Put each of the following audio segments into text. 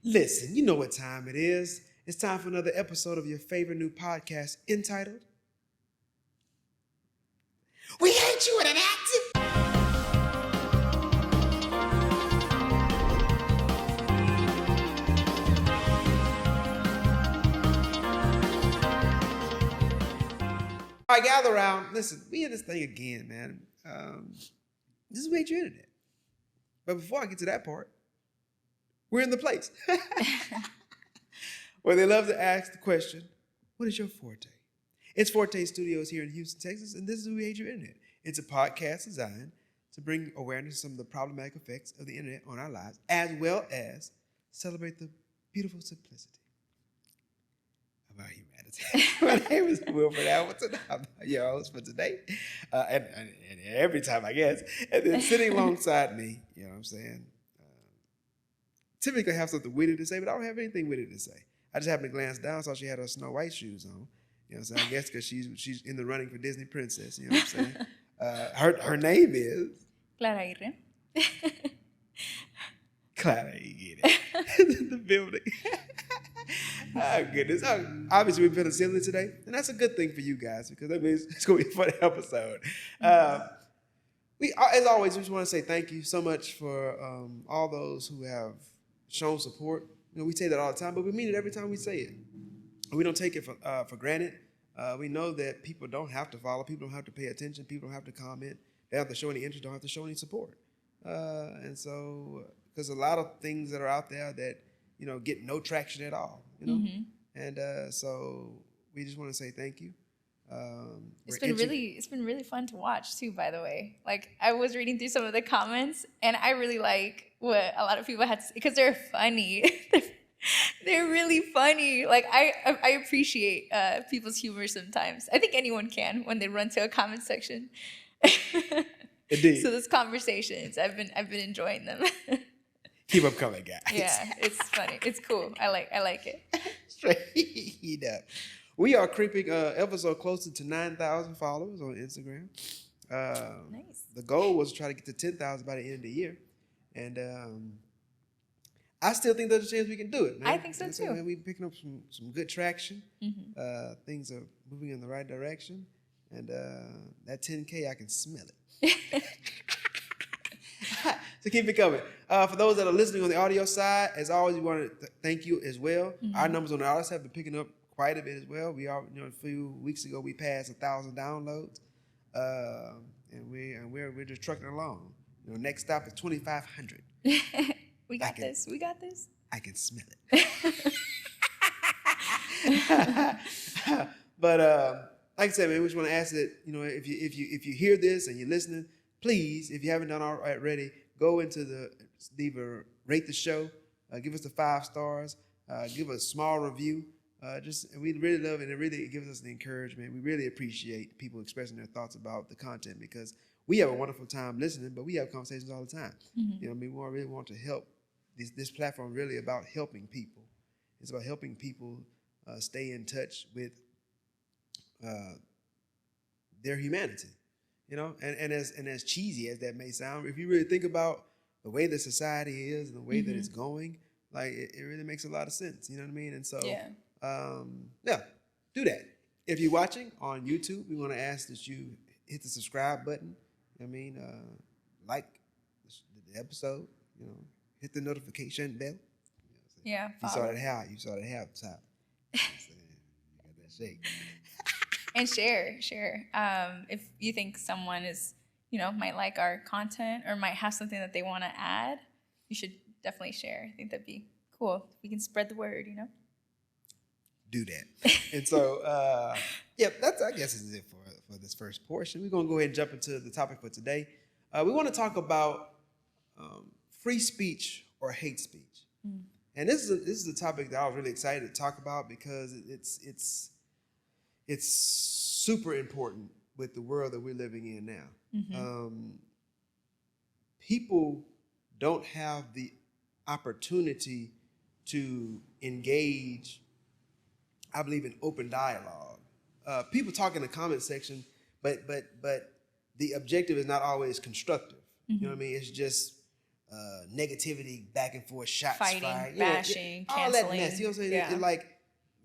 Listen, you know what time it is. It's time for another episode of your favorite new podcast entitled We Hate You with an Accent. All right, gather around. Listen, we in this thing again, man. This is We Hate Your Internet. But before I get to that part, we're in the place where they love to ask the question, what is your forte? It's Forte Studios here in Houston, Texas, and this is We Hate Your Internet. It's a podcast designed to bring awareness to some of the problematic effects of the internet on our lives, as well as celebrate the beautiful simplicity of our humanity. My name is Wilfred Hamilton. I'm your host for today, and every time, I guess. And then sitting alongside me, you know what I'm saying? Typically I have something witty to say, but I don't have anything witty to say. I just happened to glance down, saw she had her Snow White shoes on. You know what I'm saying? I guess because she's in the running for Disney Princess. You know what I'm saying? Her name is Clara Aguirre. Clara Aguirre. The building. Oh, goodness. Obviously, we've been assembly today, and that's a good thing for you guys because that means it's going to be a fun episode. We, as always, we just want to say thank you so much for all those who have shown support. You know, we say that all the time, but we mean it every time we say it. We don't take it for granted. We know that people don't have to follow. People don't have to pay attention. People don't have to comment. They don't have to show any interest. Don't have to show any support. And so, because a lot of things that are out there that, you know, get no traction at all, you know? Mm-hmm. And so we just want to say thank you. It's been really fun to watch too, by the way. Like, I was reading through some of the comments and I really like what a lot of people had to say because they're funny. They're really funny. Like, I appreciate people's humor sometimes. I think anyone can when they run to a comment section. Indeed. So those conversations, I've been enjoying them. Keep up coming, guys. Yeah, it's funny. It's cool. I like it. Straight up. We are creeping ever so closer to 9,000 followers on Instagram. Nice. The goal was to try to get to 10,000 by the end of the year. And I still think there's a chance we can do it, man. I think so, too. Man, we're picking up some good traction. Mm-hmm. Things are moving in the right direction. And that 10K, I can smell it. So keep it coming. For those that are listening on the audio side, as always, we want to thank you as well. Mm-hmm. Our numbers on the audio have been picking up quite a bit as well. We are, you know, a few weeks ago we passed 1,000 downloads, and we're just trucking along. You know, next stop is 2,500. We got this. I can smell it. But like I said, man, we just want to ask that, you know, if you hear this and you're listening, please, if you haven't done already, go into leave a rate the show, give us the 5 stars, give us a small review. We really love it, and it really gives us the encouragement. We really appreciate people expressing their thoughts about the content because we have a wonderful time listening, but we have conversations all the time. Mm-hmm. You know, I mean, we really want to help. This platform really about helping people. It's about helping people stay in touch with their humanity. You know, and as cheesy as that may sound, if you really think about the way the society is and the way that it's going, like it really makes a lot of sense. You know what I mean? And so. Yeah, do that. If you're watching on YouTube, we want to ask that you hit the subscribe button. I mean, like the episode, you know, hit the notification bell. You know you saw that how at the top. You got that shake. And share. If you think someone is, you know, might like our content or might have something that they want to add, you should definitely share. I think that'd be cool. We can spread the word, you know. Do that. And so, that's, I guess, is it for this first portion. We're going to go ahead and jump into the topic for today. We want to talk about free speech or hate speech. Mm. And this is a topic that I was really excited to talk about because it's super important with the world that we're living in now. Mm-hmm. People don't have the opportunity to engage, I believe, in open dialogue. People talk in the comment section, but the objective is not always constructive. Mm-hmm. You know what I mean? It's just negativity, back and forth, shots Fighting, fired, bashing, all canceling. that mess. You know what I'm saying? Yeah. And like,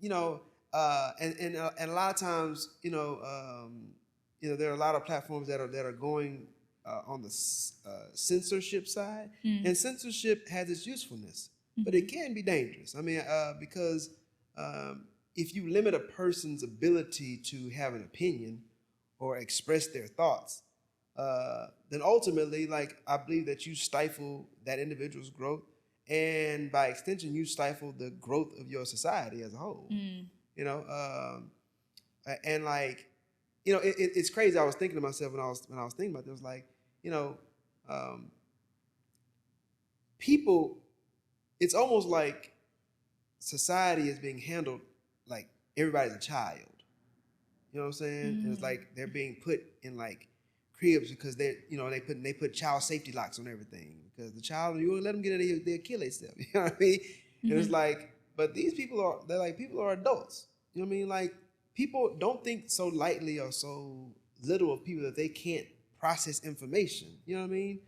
and a lot of times, there are a lot of platforms that are going on the censorship side, and censorship has its usefulness, but it can be dangerous. I mean, because if you limit a person's ability to have an opinion or express their thoughts, then ultimately, like, I believe that you stifle that individual's growth, and by extension, you stifle the growth of your society as a whole. And like, it's crazy. I was thinking to myself when I was thinking about this, it was like, people. It's almost like society is being handled like everybody's a child. You know what I'm saying? And it's like they're being put in like cribs because they put child safety locks on everything because the child, you won't let them get in, they'll kill themselves. You know what I mean? And it's like, but these people are adults. You know what I mean? Like, people don't think so lightly or so little of people that they can't process information. You know what I mean?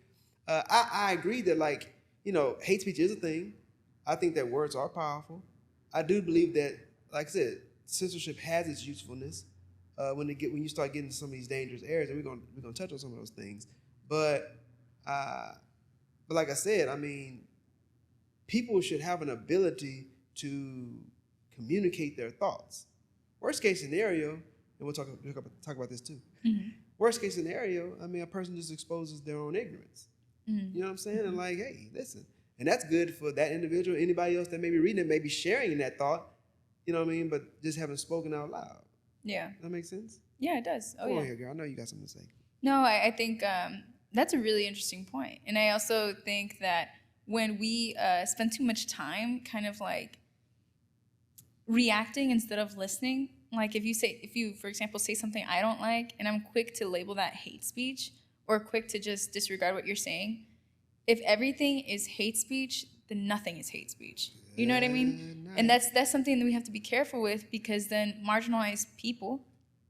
I agree that, like, hate speech is a thing. I think that words are powerful. I do believe that, like I said, censorship has its usefulness when you start getting into some of these dangerous areas, and we're gonna touch on some of those things. But like I said, I mean, people should have an ability to communicate their thoughts. Worst case scenario, and we'll talk about this too. Worst case scenario, I mean, a person just exposes their own ignorance. You know what I'm saying? And like, hey, listen. And that's good for that individual. Anybody else that may be reading it may be sharing in that thought, you know what I mean? But just haven't spoken out loud. Yeah. That makes sense? Yeah, it does. Come on here, girl. I know you got something to say. No, I think that's a really interesting point. And I also think that when we spend too much time kind of like reacting instead of listening, like if you, for example, say something I don't like and I'm quick to label that hate speech or quick to just disregard what you're saying, if everything is hate speech, then nothing is hate speech. You know what I mean? Nice. And that's something that we have to be careful with, because then marginalized people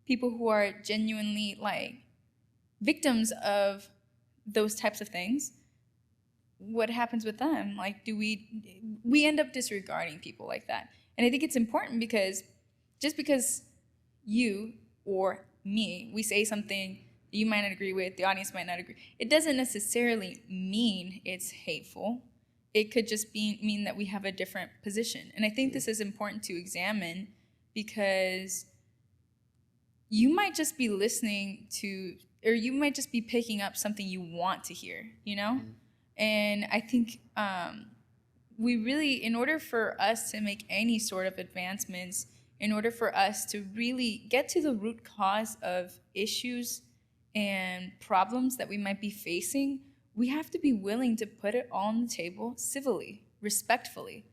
who are genuinely like victims of those types of things, what happens with them? Like, we end up disregarding people like that. And I think it's important because just because you or me, we say something you might not agree with, the audience might not agree, it doesn't necessarily mean it's hateful. It could just mean that we have a different position. And I think this is important to examine, because you might just be listening to, or you might just be picking up something you want to hear, And I think we really, in order for us to make any sort of advancements, in order for us to really get to the root cause of issues and problems that we might be facing, we have to be willing to put it all on the table civilly, respectfully,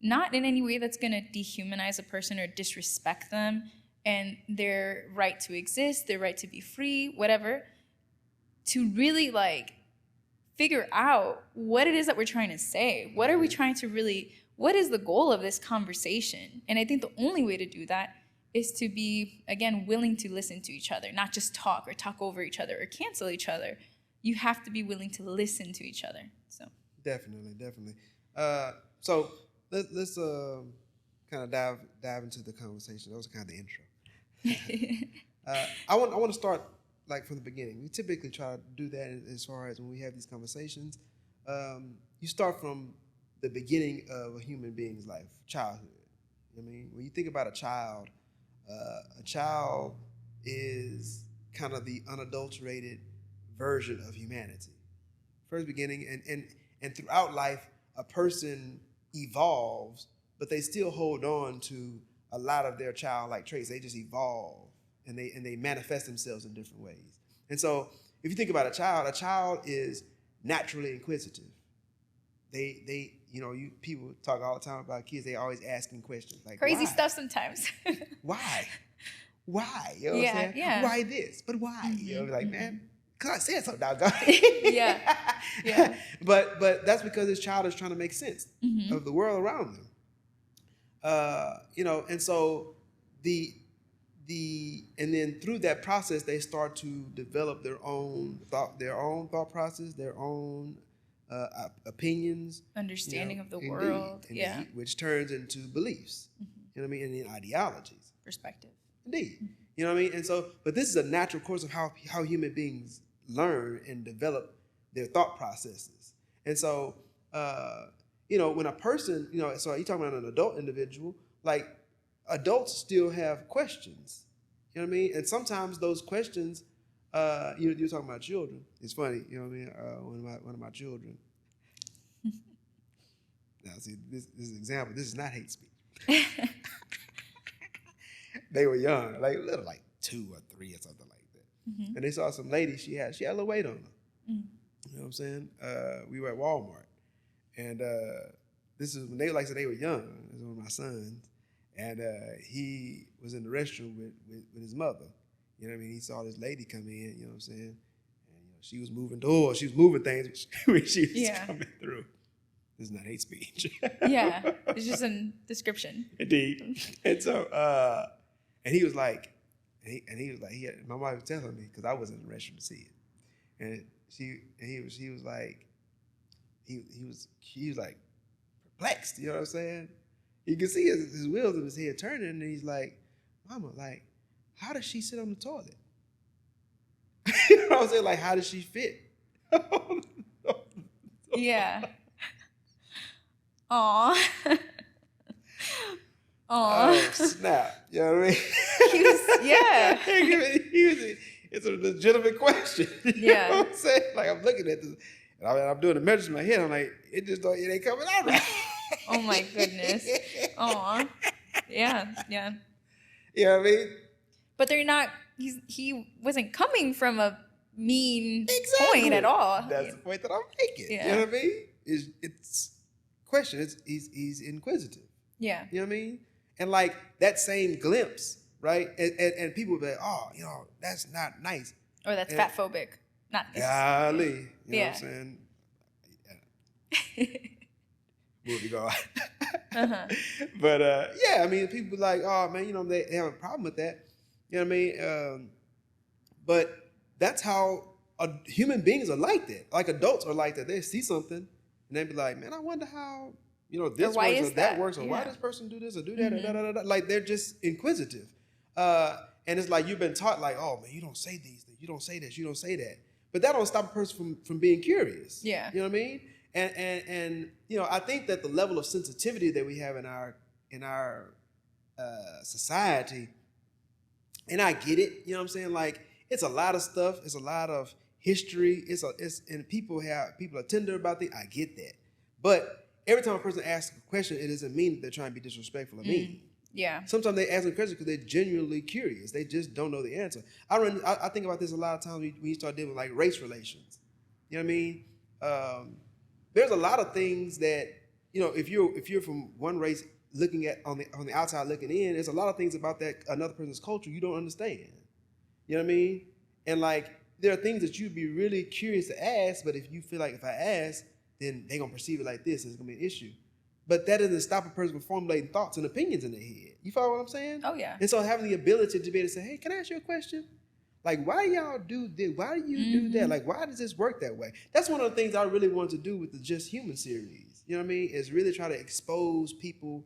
not in any way that's going to dehumanize a person or disrespect them and their right to exist, their right to be free, whatever, to really like figure out what it is that we're trying to say. What are we trying to really, what is the goal of this conversation? And I think the only way to do that is to be, again, willing to listen to each other, not just talk over each other or cancel each other. You have to be willing to listen to each other. So definitely. So let's kind of dive into the conversation. That was kind of the intro. I want to start like from the beginning. We typically try to do that as far as when we have these conversations. You start from the beginning of a human being's life, childhood. I mean, when you think about a child is kind of the unadulterated version of humanity. First beginning, and throughout life, a person evolves, but they still hold on to a lot of their childlike traits. They just evolve, and they manifest themselves in different ways. And so, if you think about a child is naturally inquisitive. People talk all the time about kids. They always asking questions like crazy why? Stuff sometimes. Why? You know what I'm saying? Yeah. Why this? But why? Mm-hmm. You know, like, man, because I said so, doggone. Yeah. But that's because this child is trying to make sense of the world around them. And so and then through that process, they start to develop their own thought process, their own opinions, understanding of the indeed, world, indeed, which turns into beliefs. You know what I mean, and then ideologies. Perspective. Indeed, you know what I mean. And so, but this is a natural course of how human beings learn and develop their thought processes. And so, when a person, so you're talking about an adult individual, like adults still have questions. You know what I mean? And sometimes those questions, you're talking about children. It's funny, you know what I mean? One of my children. Now, see, this is an example. This is not hate speech. They were young, like little, like 2 or 3 or something like that. And they saw some lady. She had a little weight on her. You know what I'm saying? We were at Walmart, and this is when they were young. This was one of my sons, and he was in the restroom with his mother. You know what I mean? He saw this lady come in. You know what I'm saying? And she was moving doors. She was moving things when she was coming through. This is not hate speech. Yeah, it's just a description. Indeed. And so, and he was like, my wife was telling me because I wasn't in the restroom to see it, and he was like, he was like perplexed. You know what I'm saying? You can see his wheels in his head turning, and he's like, "Mama, like, how does she sit on the toilet?" You know what I'm saying? Like, how does she fit? Yeah. Aw. Oh, snap. You know what I mean? It's a legitimate question. Yeah. You know what I'm saying? Like, I'm looking at this, and I'm doing the measures in my head. I'm like, it ain't coming out right. Oh, my goodness. Aw. Yeah. You know what I mean? But they're not, he wasn't coming from a mean point at all. That's the point that I'm making. Yeah. You know what I mean? It's question. He's inquisitive. Yeah. You know what I mean? And like that same glimpse, right? And people will be like, oh, that's not nice. Or that's fat phobic. Not this. Golly. You know what I'm saying? Yeah. Movie go. But I mean, people be like, oh man, they have a problem with that. You know what I mean? But that's how human beings are like that. Like adults are like that. They see something and they be like, man, I wonder how this works or that works, or why this person do this or do that, or da. Like they're just inquisitive. And it's like you've been taught, like, oh man, you don't say these things, you don't say this, you don't say that. But that don't stop a person from being curious. Yeah. You know what I mean? And I think that the level of sensitivity that we have in our society, and I get it, you know what I'm saying? Like it's a lot of stuff, it's a lot of history, and people are tender about it. I get that. But every time a person asks a question, it doesn't mean that they're trying to be disrespectful or mean. Yeah. Sometimes they ask a question because they're genuinely curious. They just don't know the answer. I think about this a lot of times when you start dealing with like race relations. You know what I mean? There's a lot of things that, if you're from one race looking at on the outside looking in, there's a lot of things about that another person's culture you don't understand. You know what I mean? And like there are things that you'd be really curious to ask, but if you feel like if I ask, then they're going to perceive it like this, and it's going to be an issue. But that doesn't stop a person from formulating thoughts and opinions in their head. You follow what I'm saying? Oh, yeah. And so having the ability to be able to say, hey, can I ask you a question? Like, why do y'all do this? Why do you do that? Like, why does this work that way? That's one of the things I really wanted to do with the Just Human series. You know what I mean? Is really try to expose people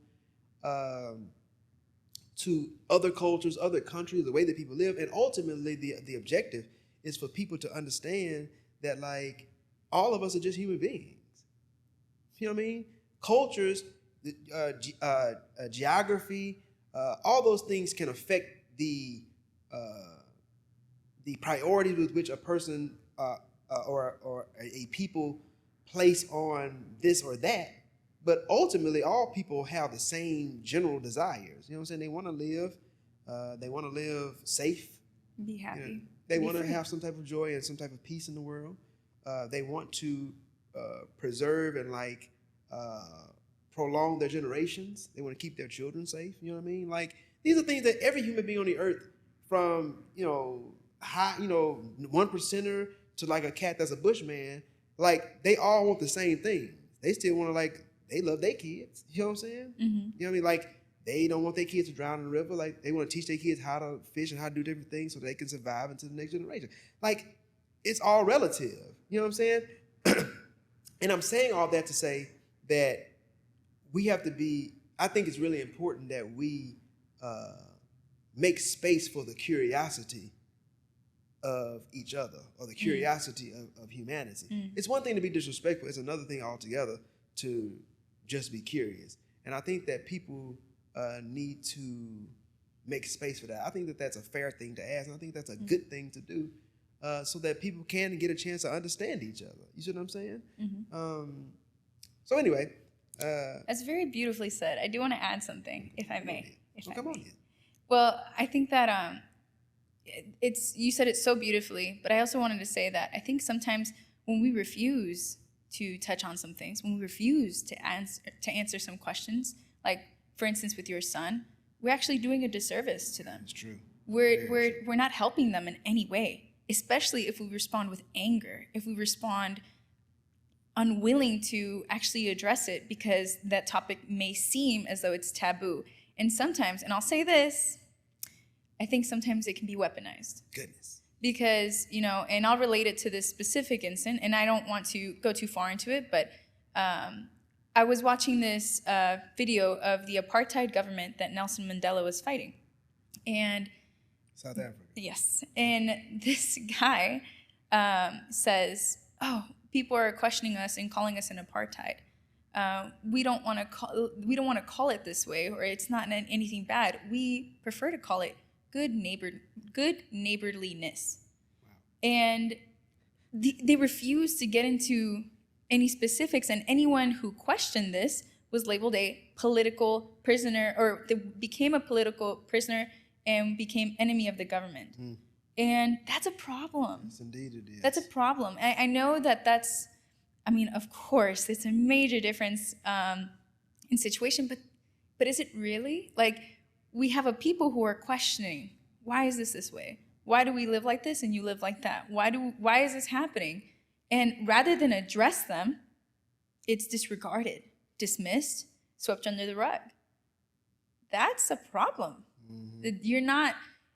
to other cultures, other countries, the way that people live. And ultimately, the objective is for people to understand that, like, all of us are just human beings. You know what I mean? Cultures, geography, all those things can affect the priorities with which a person or a people place on this or that. But ultimately, all people have the same general desires. You know what I'm saying? They want to live safe. Be happy. They want to have some type of joy and some type of peace in the world. They want to preserve and prolong their generations. They want to keep their children safe. You know what I mean? Like these are things that every human being on the earth, from high, 1%er to like a cat that's a bushman, like they all want the same thing. They still want to they love their kids. You know what I'm saying? Mm-hmm. You know what I mean? Like they don't want their kids to drown in the river. Like they want to teach their kids how to fish and how to do different things so they can survive into the next generation. Like it's all relative. You know what I'm saying? And I'm saying all that to say that we have to be, I think it's really important that we make space for the curiosity of each other, or the curiosity of humanity. It's one thing to be disrespectful. It's another thing altogether to just be curious. And I think that people need to make space for that. I think that that's a fair thing to ask. And I think that's a good thing to do so that people can get a chance to understand each other. You see what I'm saying? So anyway. That's very beautifully said. I do want to add something, if I may. Come on in. Well, I think that you said it so beautifully, but I also wanted to say that I think sometimes when we refuse to touch on some things, when we refuse to answer some questions, like for instance with your son, we're actually doing a disservice to them. It's true. We're not helping them in any way, especially if we respond with anger, if we respond unwilling to actually address it because that topic may seem as though it's taboo. And sometimes, and I'll say this, I think sometimes it can be weaponized. Goodness. Because, and I'll relate it to this specific incident, and I don't want to go too far into it, but I was watching this video of the apartheid government that Nelson Mandela was fighting. And South Africa. Yes. And this guy says, people are questioning us and calling us an apartheid. We don't want to call it this way, or it's not anything bad. We prefer to call it good neighborliness. Wow. And they refused to get into any specifics, and anyone who questioned this was labeled a political prisoner, or they became a political prisoner and became enemy of the government. And that's a problem. Yes, indeed it is. That's a problem. I know that's, of course, it's a major difference in situation, but is it really? Like, we have a people who are questioning, why is this way? Why do we live like this and you live like that? Why is this happening? And rather than address them, it's disregarded, dismissed, swept under the rug. That's a problem. You're not,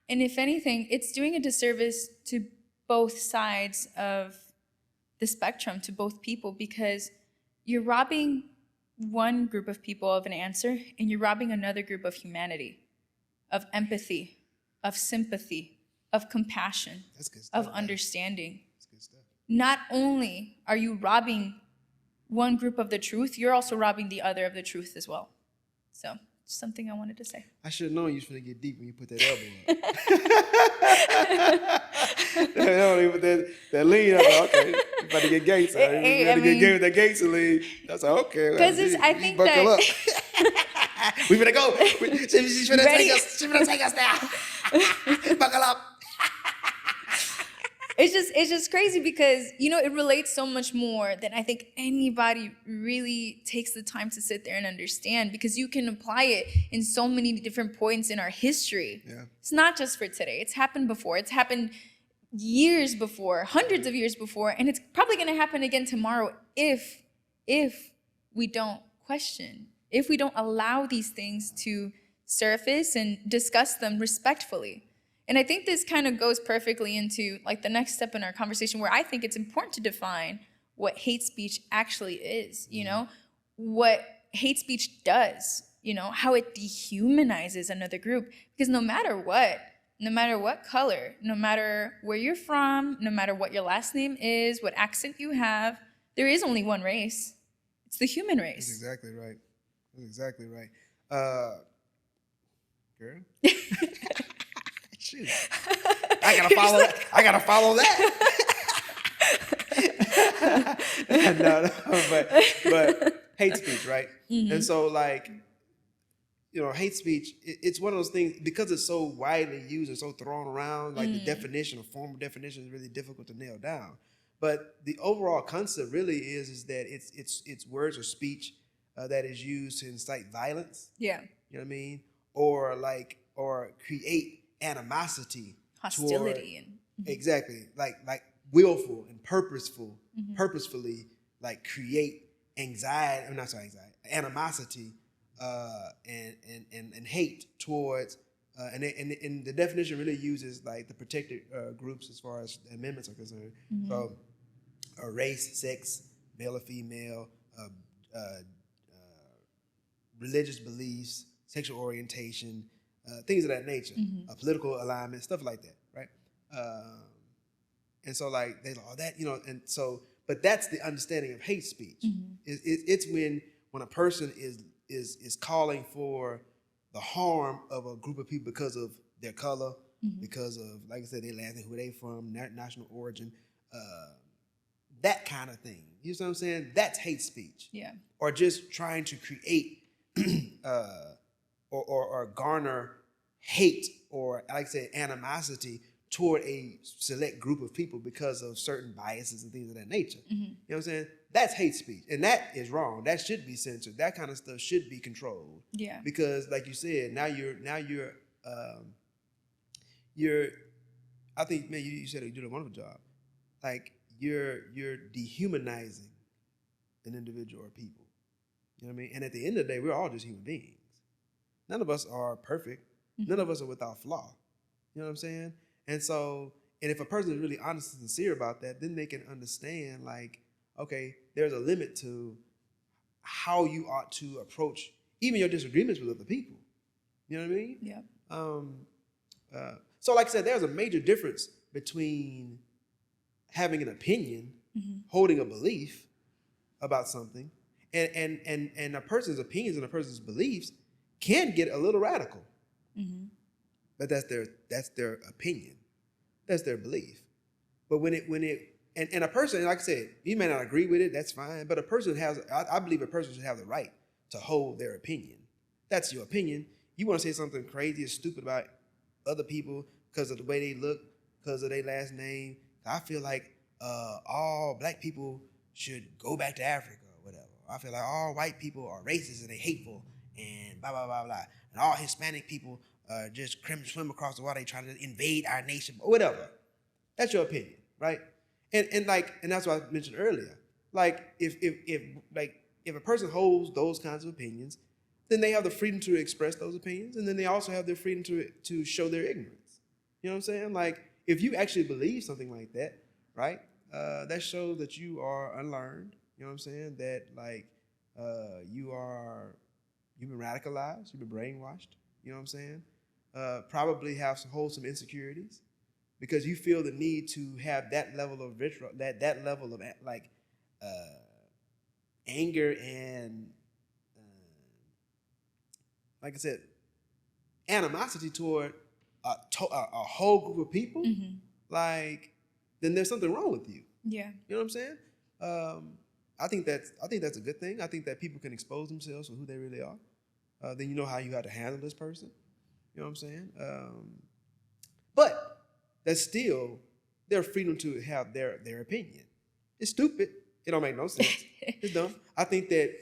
and if anything, it's doing a disservice to both sides of the spectrum, to both people, because you're robbing one group of people of an answer and you're robbing another group of humanity, of empathy, of sympathy, of compassion, That's good stuff, of understanding. That's good stuff. Not only are you robbing one group of the truth, you're also robbing the other of the truth as well. So, just something I wanted to say. I should have known you was going to get deep when you put that elbow up. that lean, I was like, okay, you about to get gangster. You about to get gay with that gangster lean. I was like, okay. Because I think buckle that... up. We finna go. She's finna take us. She's finna take us now. Buckle up. It's just crazy because, it relates so much more than I think anybody really takes the time to sit there and understand, because you can apply it in so many different points in our history. Yeah. It's not just for today. It's happened before. It's happened years before, hundreds of years before, and it's probably going to happen again tomorrow if we don't question, if we don't allow these things to surface and discuss them respectfully. And I think this kind of goes perfectly into like the next step in our conversation, where I think it's important to define what hate speech actually is, what hate speech does, how it dehumanizes another group. Because no matter what color, no matter where you're from, no matter what your last name is, what accent you have, there is only one race. It's the human race. That's exactly right. Girl. Shoot. I gotta follow that. No, but hate speech, right? Mm-hmm. And so, hate speech, it's one of those things, because it's so widely used and so thrown around, the definition or formal definition is really difficult to nail down. But the overall concept really is that it's words or speech that is used to incite violence. Yeah. You know what I mean? Or create animosity, hostility, exactly, like willful and purposefully create anxiety. I'm not sorry, anxiety, animosity, and hate towards. And the definition really uses the protected groups as far as amendments are concerned. So, race, sex, male or female, religious beliefs, sexual orientation, things of that nature, political alignment, stuff like that, right? And so like they all that, and so, but that's the understanding of hate speech. It's when a person is calling for the harm of a group of people because of their color, because of, like I said, their land, who they from, national origin, that kind of thing. You know what I'm saying? That's hate speech. Yeah. Or just trying to create or garner hate or, like I said, animosity toward a select group of people because of certain biases and things of that nature. You know what I'm saying? That's hate speech. And that is wrong. That should be censored. That kind of stuff should be controlled. Yeah. Because like you said, now you're I think, man, you said you did a wonderful job. Like you're dehumanizing an individual or people. You know what I mean? And at the end of the day, we're all just human beings. None of us are perfect. None of us are without flaw. You know what I'm saying? And so, and if a person is really honest and sincere about that, then they can understand, like, okay, there's a limit to how you ought to approach even your disagreements with other people. You know what I mean? Yeah. So, like I said, there's a major difference between having an opinion, holding a belief about something, and a person's opinions and a person's beliefs can get a little radical. But that's their opinion. That's their belief. But when a person, like I said, you may not agree with it, that's fine. But a person I believe a person should have the right to hold their opinion. That's your opinion. You want to say something crazy or stupid about other people because of the way they look, because of their last name. I feel like all black people should go back to Africa or whatever. I feel like all white people are racist and they hateful and blah, blah, blah, blah. And all Hispanic people just swim across the water, they trying to invade our nation, or whatever. That's your opinion, right? And that's what I mentioned earlier. Like if a person holds those kinds of opinions, then they have the freedom to express those opinions, and then they also have their freedom to show their ignorance. You know what I'm saying? like if you actually believe something like that, right? That shows that you are unlearned. You know what I'm saying? That like you've been radicalized, you've been brainwashed. You know what I'm saying? Probably hold some insecurities because you feel the need to have that level of vitriol, that level of like anger and like I said, animosity toward a whole group of people. Like, then there's something wrong with you. Yeah. You know what I'm saying? I think that's a good thing. I think that people can expose themselves for who they really are. Then you know how you have to handle this person. You know what I'm saying? But that's still their freedom to have their opinion. It's stupid. It don't make no sense. It's dumb. I think that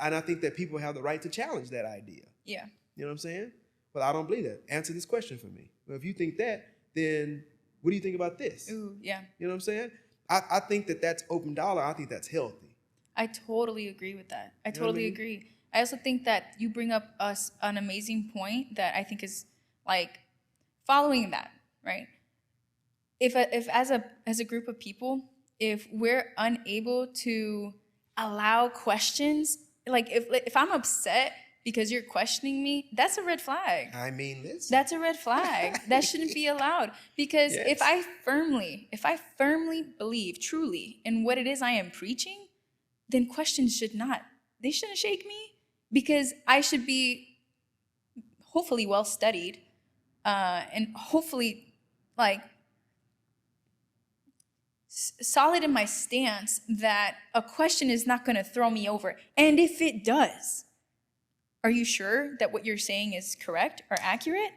and I think that people have the right to challenge that idea. Yeah. You know what I'm saying? But I don't believe that. Answer this question for me. Well, if you think that, then what do you think about this? Ooh, yeah. You know what I'm saying? I think that that's open dollar. I think that's healthy. I totally agree with that. I totally agree. I also think that you bring up an amazing point that I think is like following that, right? If as a group of people, if we're unable to allow questions, like if I'm upset because you're questioning me, that's a red flag. I mean this. That's a red flag. That shouldn't be allowed. Because yes. if I firmly believe truly in what it is I am preaching, then questions shouldn't shake me, because I should be hopefully well studied and hopefully like solid in my stance that a question is not going to throw me over. And if it does, are you sure that what you're saying is correct or accurate?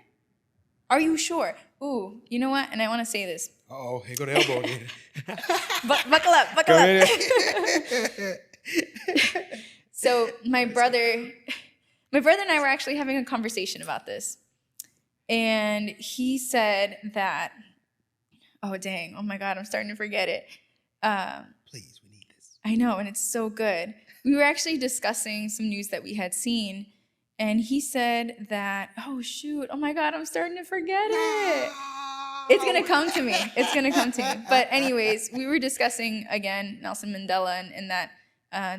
Are you sure? Ooh, you know what? And I want to say this. Uh-oh, here go the elbow again. Buckle up. So my brother and I were actually having a conversation about this. And he said that, oh, dang. Oh, my God. I'm starting to forget it. Please, we need this. I know, and it's so good. We were actually discussing some news that we had seen, and he said that, oh, shoot. Oh, my God. I'm starting to forget it. It's going to come to me. It's going to come to me. But anyways, we were discussing, again, Nelson Mandela and that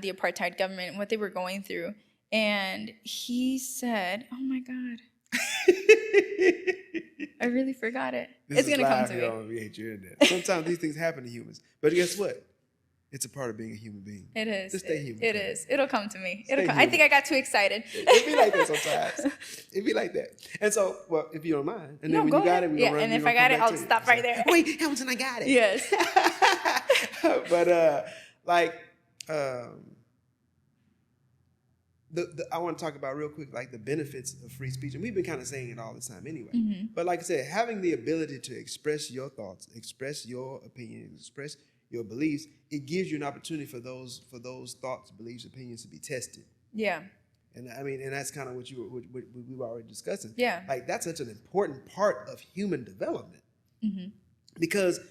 the apartheid government and what they were going through. And he said, oh, my God. I really forgot it. It's going to come to me. Sometimes these things happen to humans. But guess what? It's a part of being a human being. It is. Just stay human. It is. It'll come to me. I think I got too excited. It'd be like that sometimes. It'd be like that. And so, well, if you don't mind. And then when you got it, we're going to run. And if I got it, I'll stop right there. Wait, Hamilton, I got it. Yes. But, I want to talk about real quick, like the benefits of free speech. And we've been kind of saying it all this time anyway. Mm-hmm. But like I said, having the ability to express your thoughts, express your opinions, express your beliefs, it gives you an opportunity for those thoughts, beliefs, opinions to be tested. Yeah. And I mean, and that's kind of what we were already discussing. Yeah. Like that's such an important part of human development. Mm-hmm. Because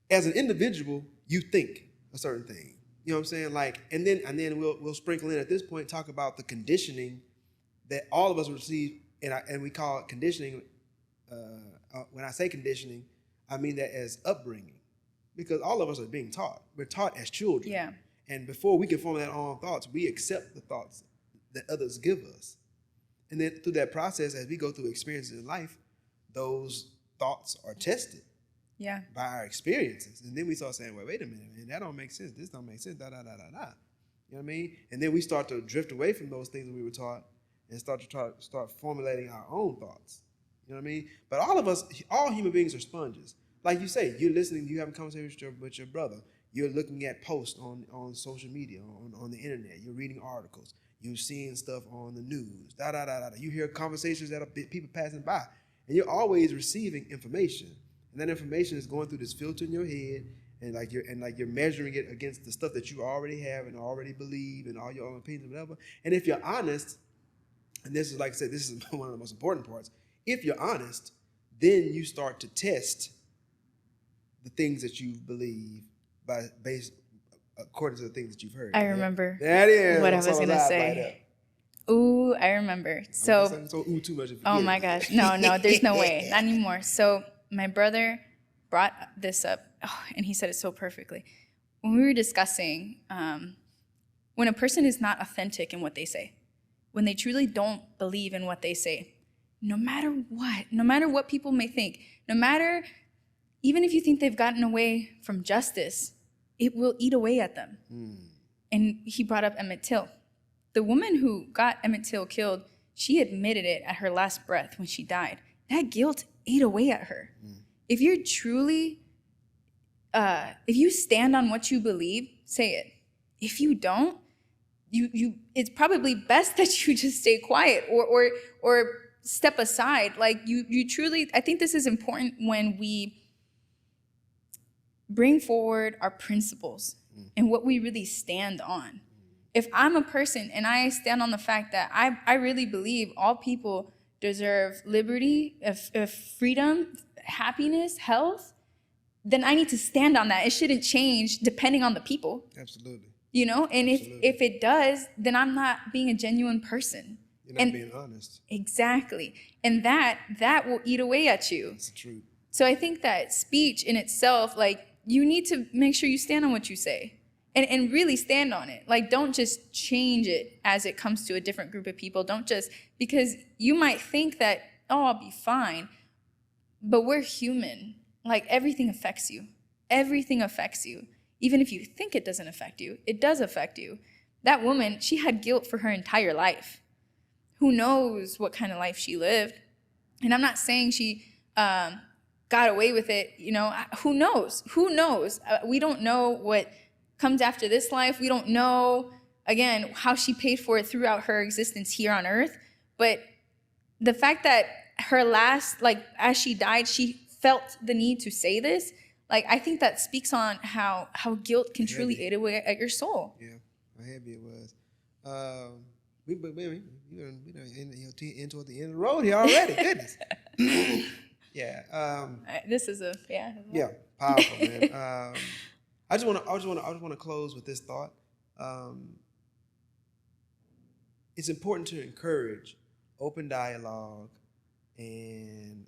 as an individual, you think a certain thing. You know what I'm saying? Like, and then we'll sprinkle in at this point, talk about the conditioning that all of us receive, and we call it conditioning. When I say conditioning, I mean that as upbringing. Because all of us are being taught. We're taught as children. Yeah. And before we can form our own thoughts, we accept the thoughts that others give us. And then through that process, as we go through experiences in life, those thoughts are tested. Yeah. By our experiences. And then we start saying, well, wait a minute, man, that don't make sense. This don't make sense. Da, da, da, da, da. You know what I mean? And then we start to drift away from those things that we were taught and start formulating our own thoughts. You know what I mean? But all of us, all human beings are sponges. Like you say, you're listening, you're having a conversation with your brother. You're looking at posts on social media, on the internet. You're reading articles. You're seeing stuff on the news. Da, da, da, da, da. You hear conversations that are people passing by. And you're always receiving information. And that information is going through this filter in your head, and you're measuring it against the stuff that you already have and already believe and all your own opinions and whatever. And if you're honest, and this is, like I said, this is one of the most important parts. If you're honest, then you start to test the things that you believe according to the things that you've heard. I remember that is what I was going to say. Ooh, I remember. So ooh too much. Oh my gosh. No, there's no way. Not anymore. So my brother brought this up, and he said it so perfectly. When we were discussing when a person is not authentic in what they say, when they truly don't believe in what they say, no matter what people may think, even if you think they've gotten away from justice, it will eat away at them. And he brought up Emmett Till. The woman who got Emmett Till killed, she admitted it at her last breath when she died. That guilt ate away at her. If you're truly, if you stand on what you believe, say it. If you don't, it's probably best that you just stay quiet or step aside. Like you truly, I think this is important when we bring forward our principles and what we really stand on. If I'm a person and I stand on the fact that I really believe all people deserve liberty, freedom, happiness, health, then I need to stand on that. It shouldn't change depending on the people. Absolutely. You know, and if it does, then I'm not being a genuine person. You're not being honest. Exactly. And that will eat away at you. That's the truth. So I think that speech in itself, like, you need to make sure you stand on what you say and really stand on it. Like, don't just change it as it comes to a different group of people. Don't just, because you might think that, I'll be fine. But we're human. Like, everything affects you. Everything affects you. Even if you think it doesn't affect you, it does affect you. That woman, she had guilt for her entire life. Who knows what kind of life she lived? And I'm not saying she got away with it. You know, who knows? Who knows? We don't know what comes after this life. We don't know, again, how she paid for it throughout her existence here on earth. But the fact that her last, like, as she died, she felt the need to say this. Like, I think that speaks on how guilt can truly eat away at your soul. Yeah, how heavy it was. We toward the end of the road here already. Goodness. Yeah. This is Yeah, powerful, man. I just want to close with this thought. It's important to encourage open dialogue and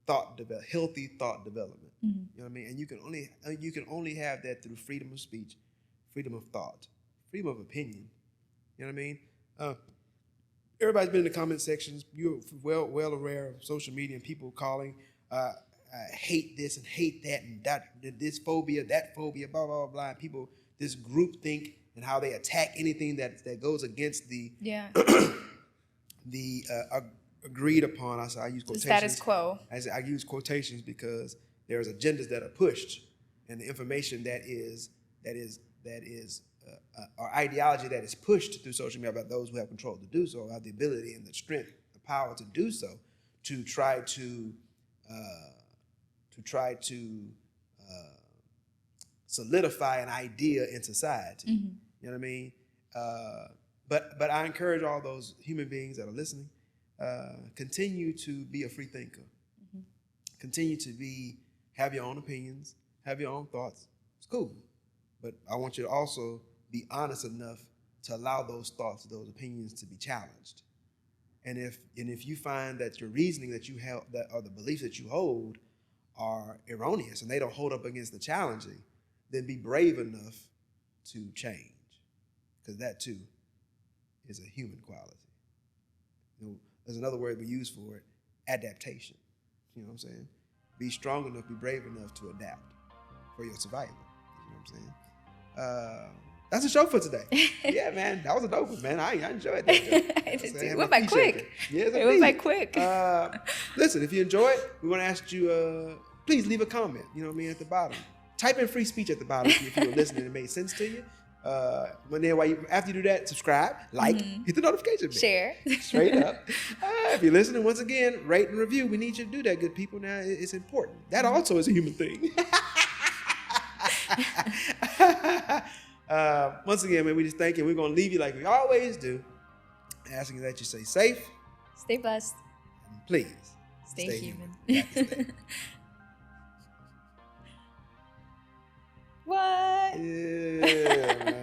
healthy thought development. Mm-hmm. You know what I mean? And you can only have that through freedom of speech, freedom of thought, freedom of opinion. You know what I mean? Everybody's been in the comment sections. You're well aware of social media and people calling, hate this and hate that and this phobia, that phobia, blah, blah, blah, blah. And people, this group think and how they attack anything that goes against the agreed upon. I use quotations. The status quo. I use quotations because there's agendas that are pushed, and the information that is or ideology that is pushed through social media about those who have control to do so, have the ability and the strength, the power to do so, to try to solidify an idea in society. Mm-hmm. You know what I mean? But I encourage all those human beings that are listening, continue to be a free thinker. Mm-hmm. Continue to have your own opinions, have your own thoughts. It's cool. But I want you to also be honest enough to allow those thoughts, those opinions to be challenged. And if you find that your reasoning that you held, that or the beliefs that you hold are erroneous and they don't hold up against the challenging, then be brave enough to change. Because that too is a human quality. You know, there's another word we use for it, adaptation. You know what I'm saying? Be strong enough, be brave enough to adapt for your survival. You know what I'm saying? That's the show for today. Yeah, man, that was a dope one, man. I enjoyed that. It went by quick. Yeah, it went by quick. Listen, if you enjoy it, we want to ask you, please leave a comment. You know what I mean, at the bottom. Type in free speech at the bottom if you were listening and it made sense to you. After you do that, subscribe, like, hit the notification bell. Share. Straight up. If you're listening, once again, rate and review. We need you to do that, good people. Now, it's important. That also is a human thing. Once again, man, we just thank you. We're going to leave you like we always do, asking that you stay safe. Stay blessed. And please, stay human. What? Yeah.